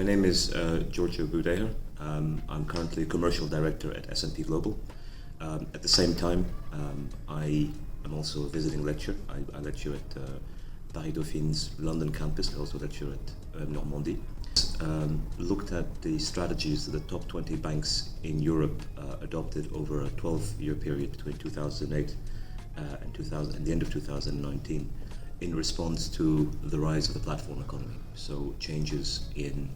name is Giorgio Daher. I'm currently Commercial Director at S&P Global. At the same time, I am also a visiting lecturer. I lecture at Paris Dauphine's London campus. I also lecture at Normandy. Looked at the strategies that the top 20 banks in Europe adopted over a 12-year period between 2008 and the end of 2019 in response to the rise of the platform economy. So changes in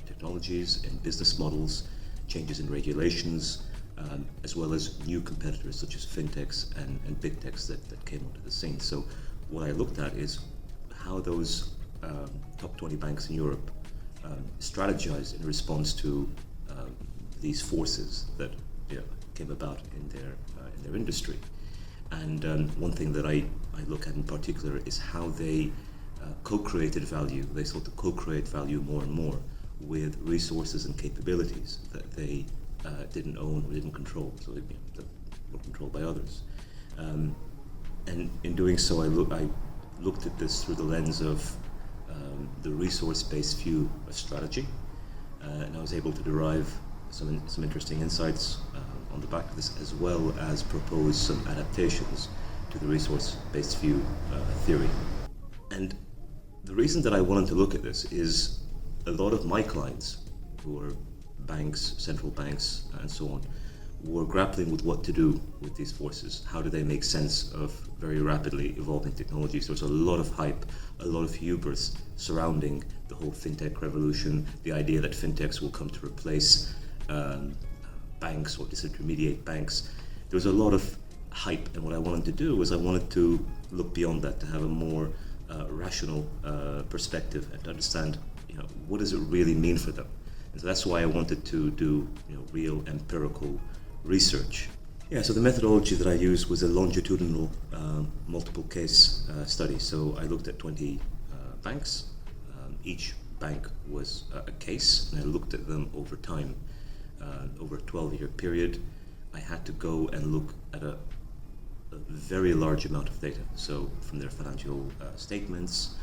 technologies, in business models, changes in regulations, as well as new competitors such as fintechs and big techs that came onto the scene. So what I looked at is how those top 20 banks in Europe strategized in response to these forces that came about in their industry. And one thing that I look at in particular is how they co-created value. They sought to co-create value more and more with resources and capabilities that they didn't own or didn't control, so that were controlled by others. And in doing so, I looked at this through the lens of the resource-based view of strategy, and I was able to derive some interesting insights on the back of this, as well as propose some adaptations to the resource-based view theory. And the reason that I wanted to look at this is a lot of my clients, who are banks, central banks, and so on, were grappling with what to do with these forces. How do they make sense of very rapidly evolving technologies? There's a lot of hype, a lot of hubris surrounding the whole fintech revolution, the idea that fintechs will come to replace banks or disintermediate banks. There was a lot of hype, and what I wanted to do was I wanted to look beyond that, to have a more rational perspective and to understand, what does it really mean for them? And so that's why I wanted to do, real empirical research. So the methodology that I used was a longitudinal multiple case study. So I looked at 20 banks. Each bank was a case, and I looked at them over time. Over a 12-year period, I had to go and look at a very large amount of data. So from their financial statements,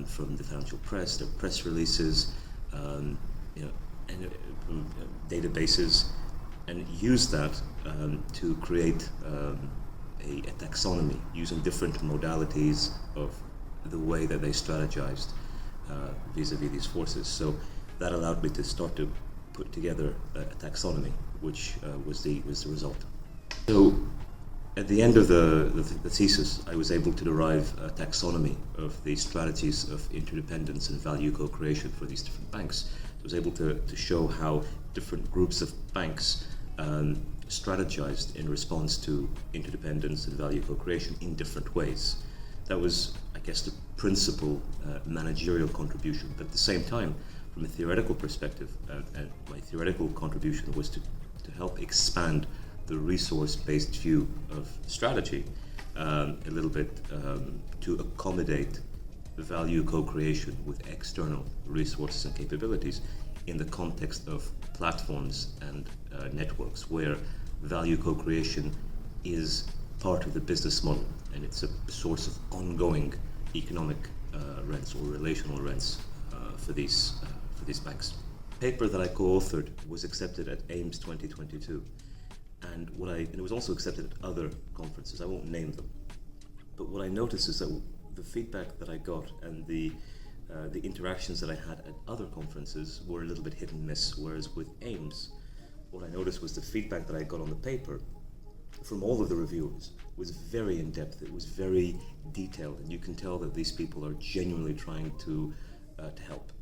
from the financial press, their press releases, and from databases, and use that to create a taxonomy using different modalities of the way that they strategized vis-a-vis these forces. So that allowed me to start to put together a taxonomy, which was the result. So at the end of the thesis, I was able to derive a taxonomy of the strategies of interdependence and value co-creation for these different banks. I was able to show how different groups of banks strategized in response to interdependence and value co-creation in different ways. That was, I guess, the principal managerial contribution. But at the same time, from a theoretical perspective, and my theoretical contribution was to help expand the resource-based view of strategy a little bit to accommodate value co-creation with external resources and capabilities in the context of platforms and networks, where value co-creation is part of the business model, and it's a source of ongoing economic rents or relational rents for these banks. The paper that I co-authored was accepted at AIMS 2022, and it was also accepted at other conferences. I won't name them, but what I noticed is that the feedback that I got and the interactions that I had at other conferences were a little bit hit and miss, whereas with AIMS, what I noticed was the feedback that I got on the paper from all of the reviewers was very in-depth. It was very detailed, and you can tell that these people are genuinely trying to help.